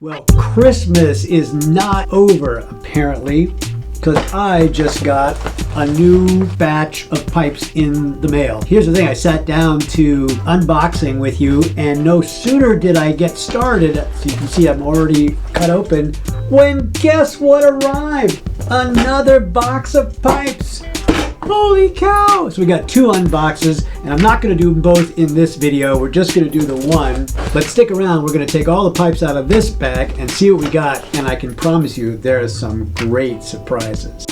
Well, Christmas is not over, apparently, because I just got a new batch of pipes in the mail. Here's the thing, I sat down to unboxing with you, and no sooner did I get started, so you can see I'm already cut open, when guess what arrived? Another box of pipes! Holy cow! So we got two unboxes, and I'm not going to do them both in this video. We're just going to do the one. But stick around. We're going to take all the pipes out of this bag and see what we got. And I can promise you there are some great surprises.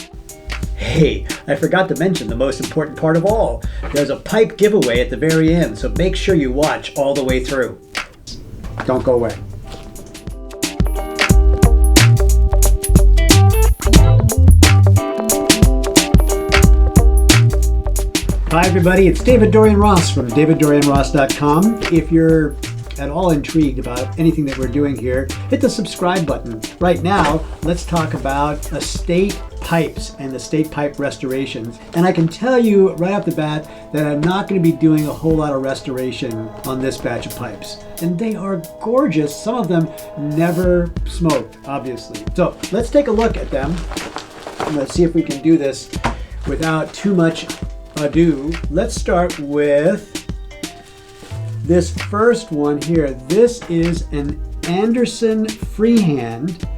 Hey, I forgot to mention the most important part of all. There's a pipe giveaway at the very end, so make sure you watch all the way through. Don't go away. Hi everybody, it's David Dorian Ross from daviddorianross.com. If you're at all intrigued about anything that we're doing here, hit the subscribe button. Right now, let's talk about estate pipes and estate pipe restorations. And I can tell you right off the bat that I'm not going to be doing a whole lot of restoration on this batch of pipes. And they are gorgeous. Some of them never smoked, obviously. So let's take a look at them. Let's see if we can do this without too much ado. Let's start with this first one here. This is an Anderson Freehand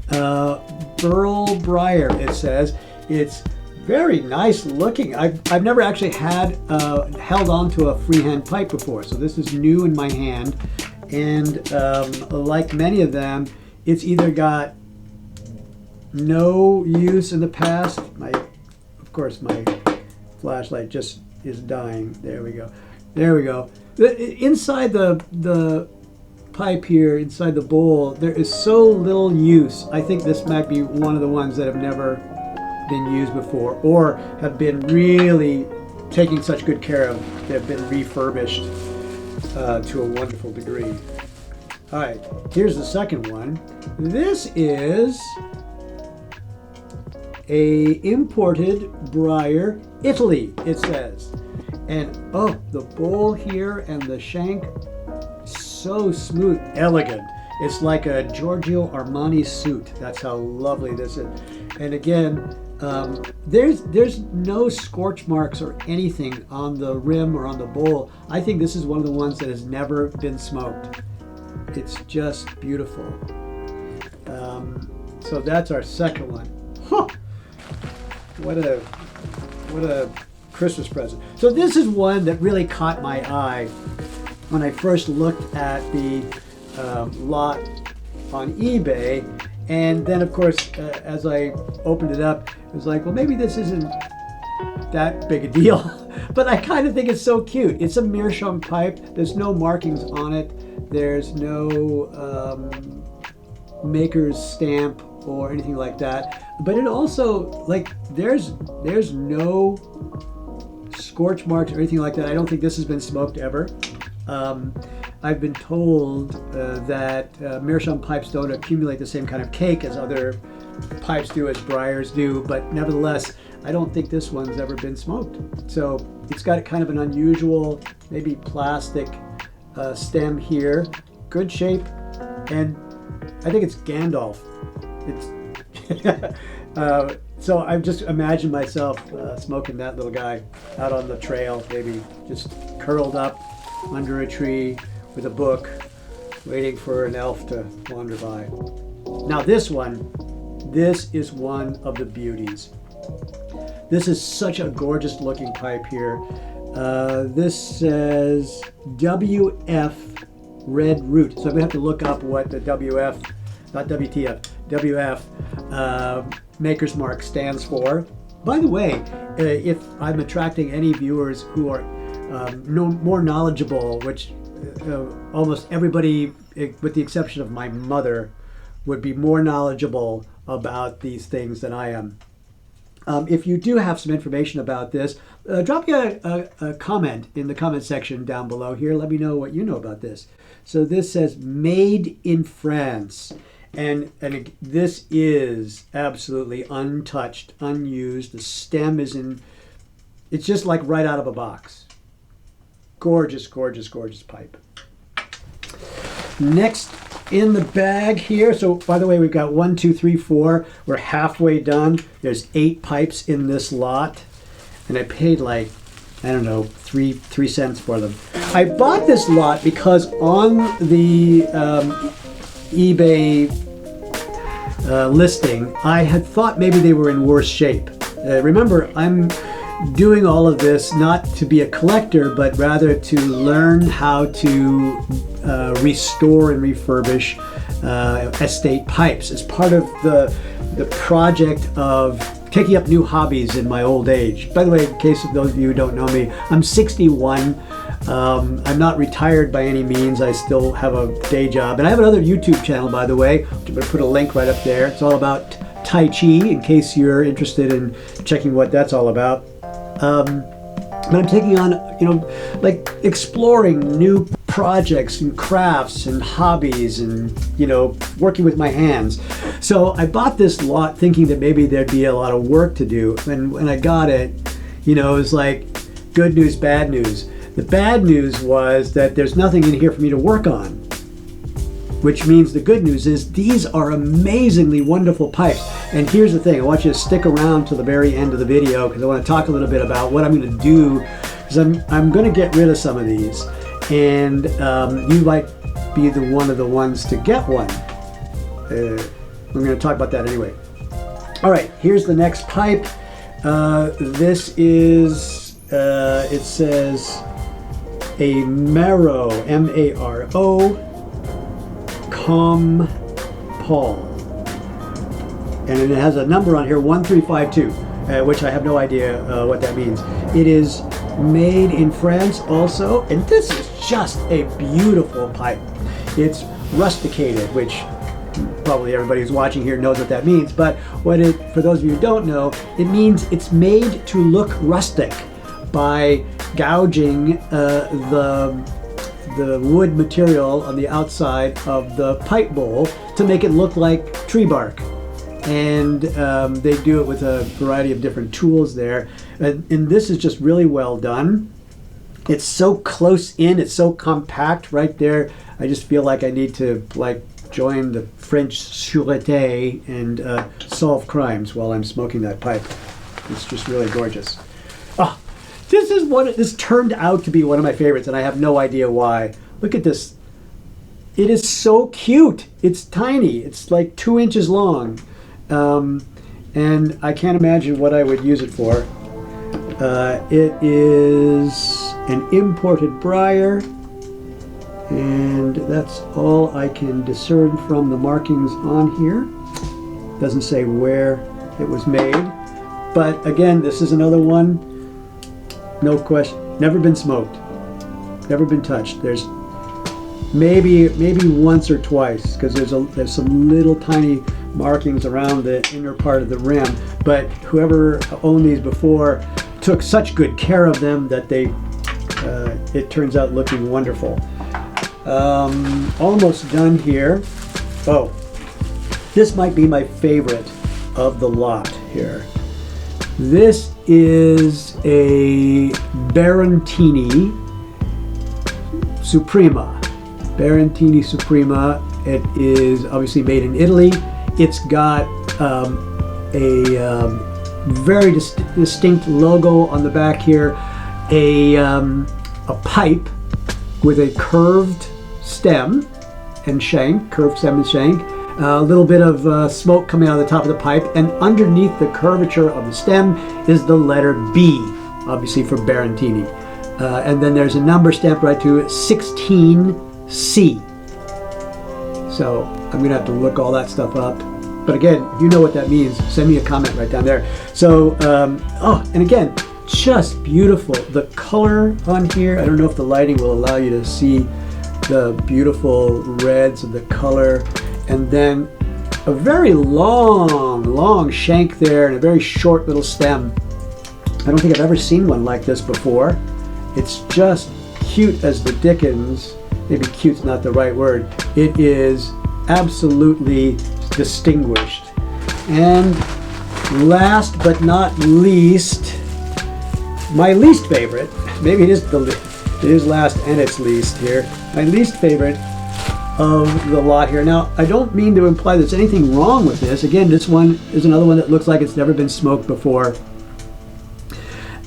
Burl Briar, it says. It's very nice looking. I've never actually had held on to a freehand pipe before, so this is new in my hand. And like many of them, it's either got no use in the past. Of course, my flashlight just is dying. There we go. There we go. Inside the pipe here, inside the bowl, there is so little use. I think this might be one of the ones that have never been used before or have been really taking such good care of. They've been refurbished to a wonderful degree. All right, here's the second one. This is a imported briar, Italy, it says. And oh, the bowl here and the shank, so smooth, elegant. It's like a Giorgio Armani suit. That's how lovely this is. And again, there's no scorch marks or anything on the rim or on the bowl. I think this is one of the ones that has never been smoked. It's just beautiful. So that's our second one. Huh. What a Christmas present. So this is one that really caught my eye when I first looked at the lot on eBay. And then of course, as I opened it up, it was like, well, maybe this isn't that big a deal. But I kind of think it's so cute. It's a Meerschaum pipe. There's no markings on it. There's no maker's stamp or anything like that. But it also, like, there's no scorch marks or anything like that. I don't think this has been smoked ever. I've been told that Meerschaum pipes don't accumulate the same kind of cake as other pipes do, as briars do, but nevertheless, I don't think this one's ever been smoked. So it's got kind of an unusual, maybe plastic stem here, good shape, and I think it's Gandalf. So I've just imagined myself smoking that little guy out on the trail, maybe just curled up under a tree with a book, waiting for an elf to wander by. Now this is one of the beauties. This is such a gorgeous looking pipe here. This says WF Red Root. So we have to look up what the WF, not WTF, WF Maker's Mark stands for. By the way, if I'm attracting any viewers who are more knowledgeable, which almost everybody, with the exception of my mother, would be more knowledgeable about these things than I am. If you do have some information about this, drop me a comment in the comment section down below here. Let me know what you know about this. So this says made in France. And this is absolutely untouched, unused. The stem is it's just like right out of a box. Gorgeous, gorgeous, gorgeous pipe. Next in the bag here. So by the way, we've got 1, 2, 3, 4. We're halfway done. There's 8 pipes in this lot. And I paid like, I don't know, 3 cents for them. I bought this lot because on the eBay listing, I had thought maybe they were in worse shape. Remember, I'm doing all of this not to be a collector, but rather to learn how to restore and refurbish estate pipes as part of the project of taking up new hobbies in my old age. By the way, in case of those of you who don't know me, I'm 61. I'm not retired by any means. I still have a day job. And I have another YouTube channel, by the way. I'm going to put a link right up there. It's all about Tai Chi, in case you're interested in checking what that's all about. But I'm taking on, like exploring new projects and crafts and hobbies and, working with my hands. So I bought this lot thinking that maybe there'd be a lot of work to do. And when I got it, it was like good news, bad news. The bad news was that there's nothing in here for me to work on, which means the good news is these are amazingly wonderful pipes. And here's the thing, I want you to stick around to the very end of the video because I want to talk a little bit about what I'm going to do, because I'm going to get rid of some of these, and you might be one of the ones to get one. I'm going to talk about that anyway. All right, here's the next pipe. This is, it says a Maro, M-A-R-O, Paul. And it has a number on here, 1352, which I have no idea what that means. It is made in France also, and this is just a beautiful pipe. It's rusticated, which probably everybody who's watching here knows what that means, but for those of you who don't know, it means it's made to look rustic by gouging the wood material on the outside of the pipe bowl to make it look like tree bark. And they do it with a variety of different tools there. And this is just really well done. It's so close in, it's so compact right there. I just feel like I need to join the French sûreté and solve crimes while I'm smoking that pipe. It's just really gorgeous. Oh, this turned out to be one of my favorites, and I have no idea why. Look at this. It is so cute. It's tiny. It's like 2 inches long. And I can't imagine what I would use it for. It is an imported briar, and that's all I can discern from the markings on here. Doesn't say where it was made, but again, this is another one. No question. Never been smoked. Never been touched. There's maybe once or twice, because there's some little tiny markings around the inner part of the rim. But whoever owned these before took such good care of them that it turns out looking wonderful. Almost done here. Oh, this might be my favorite of the lot here. This is a Barontini Suprema. Barontini Suprema. It is obviously made in Italy. It's got a very distinct logo on the back here. A pipe with a curved stem and shank, a little bit of smoke coming out of the top of the pipe, and underneath the curvature of the stem is the letter B, obviously for Barontini. And then there's a number stamped right to it, 16C. So I'm gonna have to look all that stuff up. But again, if you know what that means, send me a comment right down there. So, and again, just beautiful. The color on here, I don't know if the lighting will allow you to see the beautiful reds of the color. And then a very long shank there and a very short little stem. I don't think I've ever seen one like this before. It's just cute as the dickens. Maybe cute's not the right word. It is absolutely distinguished. And last but not least, my least favorite, maybe it is last and it's least here. My least favorite of the lot here. Now, I don't mean to imply there's anything wrong with this. Again, this one is another one that looks like it's never been smoked before.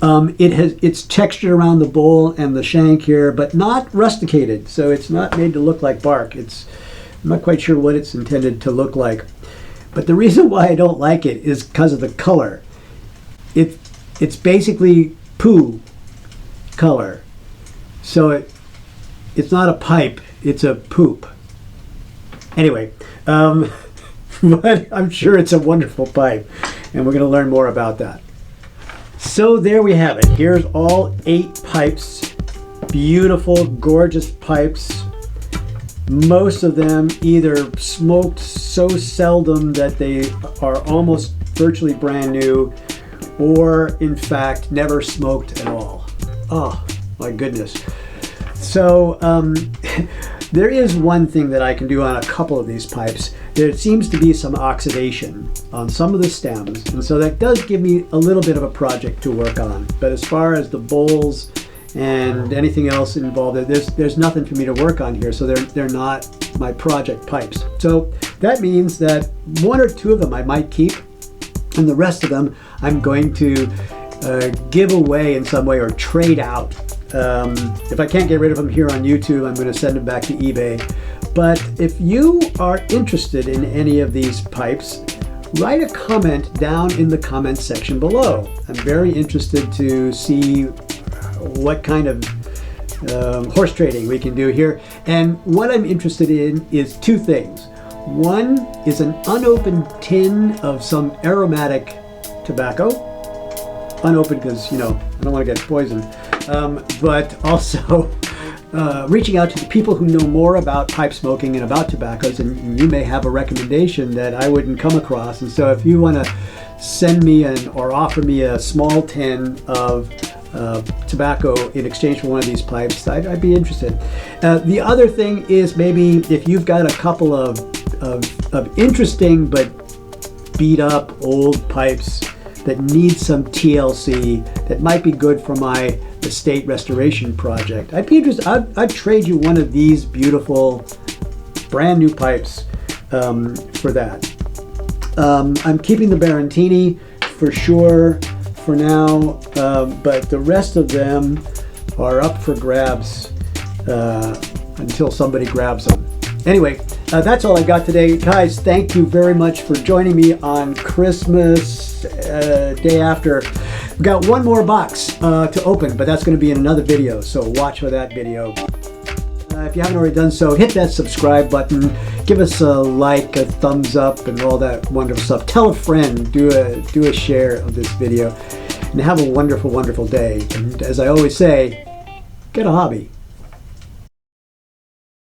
It's textured around the bowl and the shank here, but not rusticated, so it's not made to look like bark. I'm not quite sure what it's intended to look like. But the reason why I don't like it is because of the color. It's basically poo color. So it's not a pipe, it's a poop. Anyway, but I'm sure it's a wonderful pipe, and we're going to learn more about that. So there we have it. Here's all 8 pipes. Beautiful, gorgeous pipes. Most of them either smoked so seldom that they are almost virtually brand new, or in fact never smoked at all. Oh my goodness. So there is one thing that I can do on a couple of these pipes. There seems to be some oxidation on some of the stems, and so that does give me a little bit of a project to work on. But as far as the bowls and anything else involved, there's nothing for me to work on here, so they're not my project pipes. So that means that 1 or 2 of them I might keep, and the rest of them I'm going to give away in some way or trade out. If I can't get rid of them here on YouTube, I'm going to send them back to eBay. But if you are interested in any of these pipes, write a comment down in the comments section below. I'm very interested to see what kind of horse trading we can do here. And what I'm interested in is 2 things. One is an unopened tin of some aromatic tobacco. Unopened because, I don't want to get poisoned. But also reaching out to the people who know more about pipe smoking and about tobaccos, and you may have a recommendation that I wouldn't come across. And so if you want to send me or offer me a small tin of tobacco in exchange for one of these pipes, I'd be interested. The other thing is maybe if you've got a couple of interesting but beat up old pipes that need some TLC that might be good for my estate restoration project, I'd be interested. I'd trade you one of these beautiful brand new pipes for that. I'm keeping the Barontini for sure for now, but the rest of them are up for grabs until somebody grabs them. Anyway, that's all I got today. Guys, thank you very much for joining me on Christmas day after. We've got one more box to open, but that's going to be in another video, so watch for that video. If you haven't already done so, hit that subscribe button, give us a like, a thumbs up, and all that wonderful stuff. Tell a friend, do a share of this video, and have a wonderful, wonderful day. And as I always say, get a hobby.